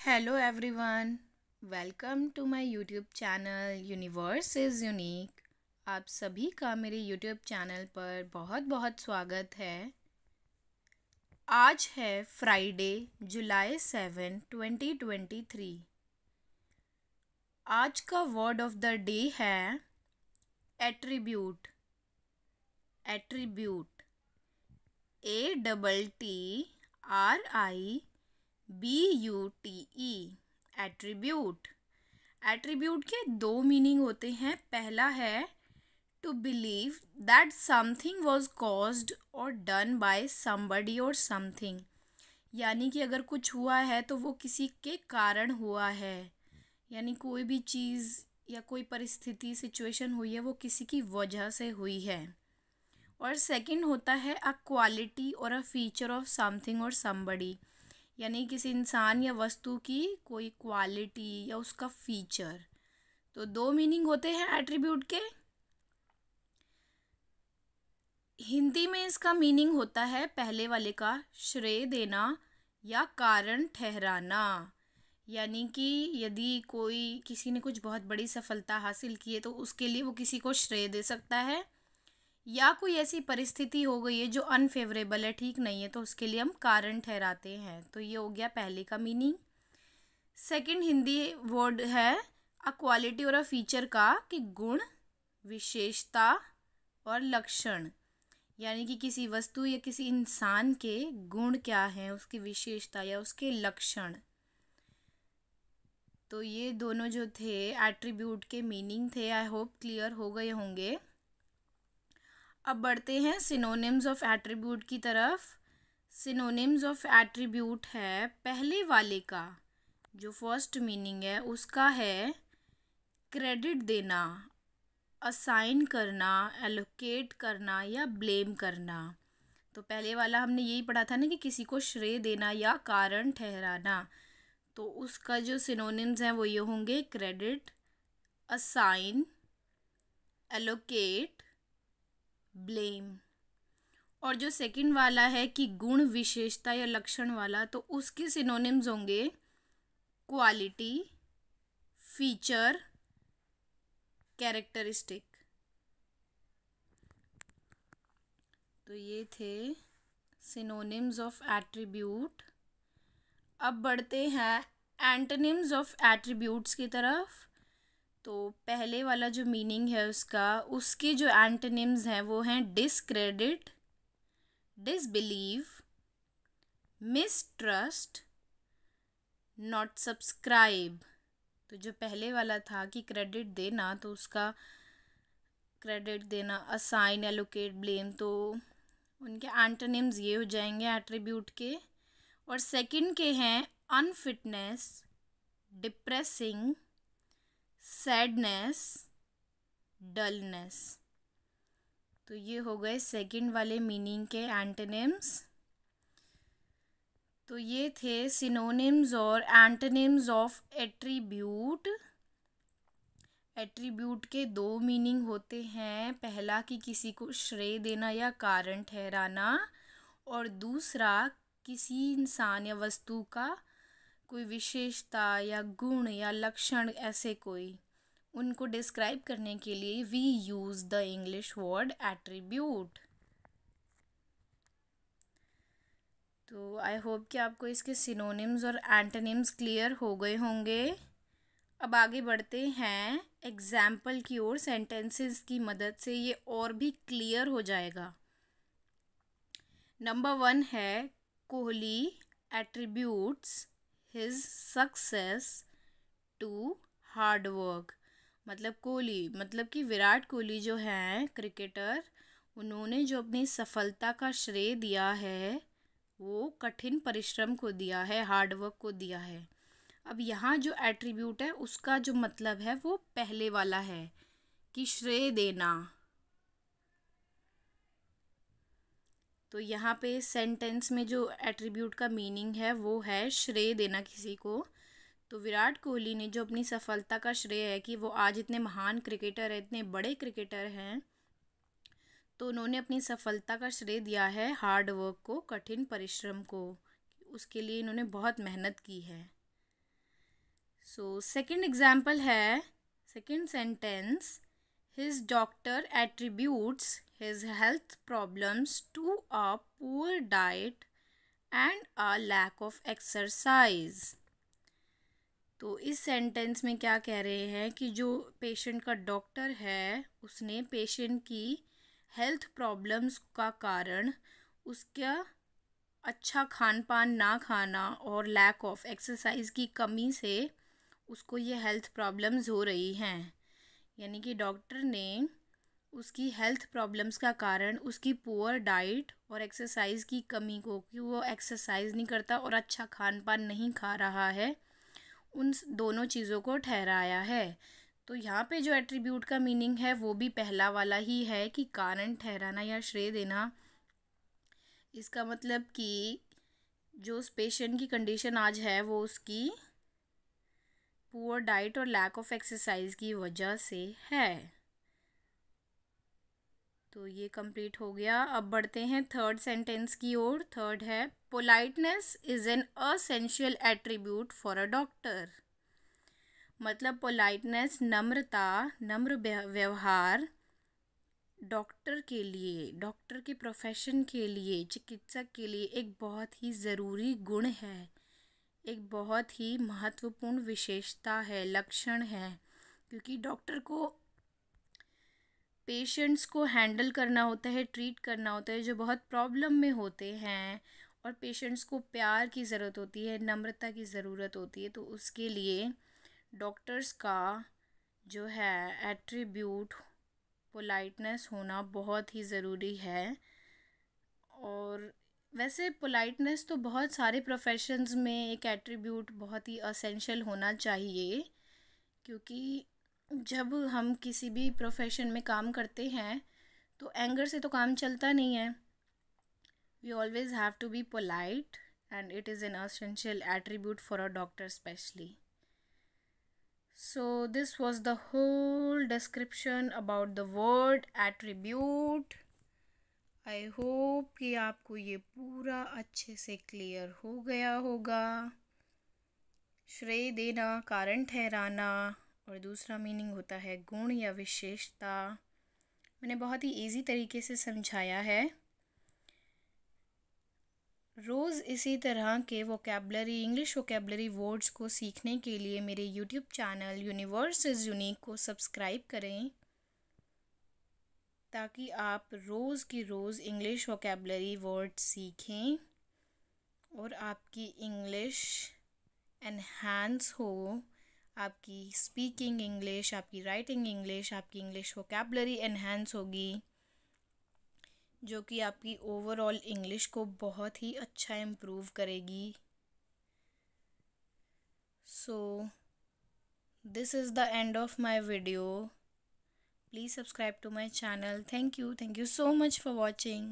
Hello everyone, welcome to my YouTube channel universe is unique. आप सभी का मेरे यूट्यूब चैनल पर बहुत बहुत स्वागत है। आज है फ्राइडे, जुलाई 7, 2023। आज का वर्ड ऑफ द डे है attribute. Attribute ATTRIBUTE attribute. Attribute के दो मीनिंग होते हैं। पहला है to believe that something was caused or done by somebody or something, यानी कि अगर कुछ हुआ है तो वो किसी के कारण हुआ है, यानी कोई भी चीज़ या कोई परिस्थिति सिचुएशन हुई है वो किसी की वजह से हुई है। और सेकंड होता है अ क्वालिटी और अ फीचर ऑफ समथिंग और समबडी, यानी किसी इंसान या वस्तु की कोई क्वालिटी या उसका फीचर। तो दो मीनिंग होते हैं एट्रीब्यूट के। हिंदी में इसका मीनिंग होता है पहले वाले का श्रेय देना या कारण ठहराना, यानी कि यदि कोई किसी ने कुछ बहुत बड़ी सफलता हासिल की है तो उसके लिए वो किसी को श्रेय दे सकता है, या कोई ऐसी परिस्थिति हो गई है जो अनफेवरेबल है, ठीक नहीं है, तो उसके लिए हम कारण ठहराते हैं। तो ये हो गया पहले का मीनिंग। सेकंड हिंदी वर्ड है अ क्वालिटी और अ फीचर का, कि गुण, विशेषता और लक्षण, यानी कि किसी वस्तु या किसी इंसान के गुण क्या हैं, उसकी विशेषता या उसके लक्षण। तो ये दोनों जो थे एट्रीब्यूट के मीनिंग थे। आई होप क्लियर हो गए होंगे। अब बढ़ते हैं सिनोनिम्स ऑफ एट्रीब्यूट की तरफ। सिनोनिम्स ऑफ एट्रीब्यूट है पहले वाले का जो फर्स्ट मीनिंग है उसका है क्रेडिट देना, असाइन करना, एलोकेट करना या ब्लेम करना। तो पहले वाला हमने यही पढ़ा था ना कि किसी को श्रेय देना या कारण ठहराना। तो उसका जो सिनोनिम्स हैं वो ये होंगे क्रेडिट, असाइन, एलोकेट, ब्लेम। और जो सेकंड वाला है कि गुण, विशेषता या लक्षण वाला, तो उसके सिनोनिम्स होंगे क्वालिटी, फीचर, कैरेक्टरिस्टिक। तो ये थे सिनोनिम्स ऑफ एट्रीब्यूट। अब बढ़ते हैं एंटोनिम्स ऑफ एट्रीब्यूट्स की तरफ। तो पहले वाला जो मीनिंग है उसके जो एंटोनिम्स हैं वो हैं discredit, disbelieve, mistrust, not subscribe. तो जो पहले वाला था कि क्रेडिट देना, तो उसका क्रेडिट देना, असाइन, एलोकेट, ब्लेम, तो उनके एंटोनिम्स ये हो जाएंगे एट्रीब्यूट के। और सेकंड के हैं अनफिटनेस, डिप्रेसिंग, सैडनेस, डलनेस। तो ये हो गए सेकंड वाले मीनिंग के एंटोनिम्स। तो ये थे सिनोनिम्स और एंटोनिम्स ऑफ एट्रीब्यूट। एट्रीब्यूट के दो मीनिंग होते हैं। पहला कि किसी को श्रेय देना या कारण ठहराना, और दूसरा किसी इंसान या वस्तु का कोई विशेषता या गुण या लक्षण, ऐसे कोई उनको डिस्क्राइब करने के लिए we use the English word attribute. तो आई होप कि आपको इसके सिनोनिम्स और एंटोनिम्स क्लियर हो गए होंगे। अब आगे बढ़ते हैं एग्जाम्पल की ओर। सेंटेंसेस की मदद से ये और भी क्लियर हो जाएगा। नंबर 1 है Kohli attributes his success to hard work. मतलब कोहली, मतलब कि विराट कोहली जो हैं क्रिकेटर, उन्होंने जो अपनी सफलता का श्रेय दिया है वो कठिन परिश्रम को दिया है, हार्ड वर्क को दिया है। अब यहाँ जो एट्रीब्यूट है उसका जो मतलब है वो पहले वाला है कि श्रेय देना। तो यहाँ पे सेंटेंस में जो एट्रीब्यूट का मीनिंग है वो है श्रेय देना किसी को। तो विराट कोहली ने जो अपनी सफलता का श्रेय है कि वो आज इतने महान क्रिकेटर हैं, इतने बड़े क्रिकेटर हैं, तो उन्होंने अपनी सफलता का श्रेय दिया है हार्ड वर्क को, कठिन परिश्रम को। उसके लिए इन्होंने बहुत मेहनत की है। सो सेकंड एग्जाम्पल है, second sentence, his doctor attributes his health problems to a poor diet and a lack of exercise. तो इस सेंटेंस में क्या कह रहे हैं कि जो पेशेंट का डॉक्टर है उसने पेशेंट की हेल्थ प्रॉब्लम्स का कारण उसका अच्छा खान पान ना खाना और लैक ऑफ एक्सरसाइज की कमी से उसको ये हेल्थ प्रॉब्लम्स हो रही हैं। यानी कि डॉक्टर ने उसकी हेल्थ प्रॉब्लम्स का कारण उसकी पुअर डाइट और एक्सरसाइज की कमी को, कि वो एक्सरसाइज नहीं करता और अच्छा खान पान नहीं खा रहा है, उन दोनों चीज़ों को ठहराया है। तो यहाँ पे जो एट्रीब्यूट का मीनिंग है वो भी पहला वाला ही है कि कारण ठहराना या श्रेय देना। इसका मतलब कि जो उस पेशेंट की कंडीशन आज है वो उसकी पुअर डाइट और लैक ऑफ एक्सरसाइज की वजह से है। तो ये कंप्लीट हो गया। अब बढ़ते हैं थर्ड सेंटेंस की ओर। थर्ड है, politeness is an essential attribute for a doctor. मतलब पोलाइटनेस, नम्रता, नम्र व्यवहार डॉक्टर के लिए, डॉक्टर के प्रोफेशन के लिए, चिकित्सक के लिए एक बहुत ही ज़रूरी गुण है, एक बहुत ही महत्वपूर्ण विशेषता है, लक्षण है। क्योंकि डॉक्टर को पेशेंट्स को हैंडल करना होता है, ट्रीट करना होता है जो बहुत प्रॉब्लम में होते हैं, और पेशेंट्स को प्यार की ज़रूरत होती है, नम्रता की ज़रूरत होती है। तो उसके लिए डॉक्टर्स का जो है एट्रीब्यूट पोलाइटनेस होना बहुत ही ज़रूरी है। और वैसे पोलाइटनेस तो बहुत सारे प्रोफेशंस में एक एट्रीब्यूट बहुत ही असेंशियल होना चाहिए, क्योंकि जब हम किसी भी प्रोफेशन में काम करते हैं तो एंगर से तो काम चलता नहीं है। We always have to be polite and it is an essential attribute for a doctor specially. So this was the whole description about the word attribute. I hope कि आपको ये पूरा अच्छे से क्लियर हो गया होगा। श्रेय देना, कारण ठहराना, और दूसरा मीनिंग होता है गुण या विशेषता। मैंने बहुत ही इजी तरीके से समझाया है। रोज़ इसी तरह के वोकैबलरी, इंग्लिश वोकैबलरी वर्ड्स को सीखने के लिए मेरे YouTube channel universe is unique को सब्सक्राइब करें, ताकि आप रोज़ की रोज़ इंग्लिश वोकैबलरी वर्ड्स सीखें और आपकी इंग्लिश एनहांस हो, आपकी स्पीकिंग इंग्लिश, आपकी राइटिंग इंग्लिश, आपकी इंग्लिश वोकैबलरी एनहांस होगी, जो कि आपकी ओवरऑल इंग्लिश को बहुत ही अच्छा इम्प्रूव करेगी। So this is the end of my video. Please subscribe to my channel. Thank you so much for watching.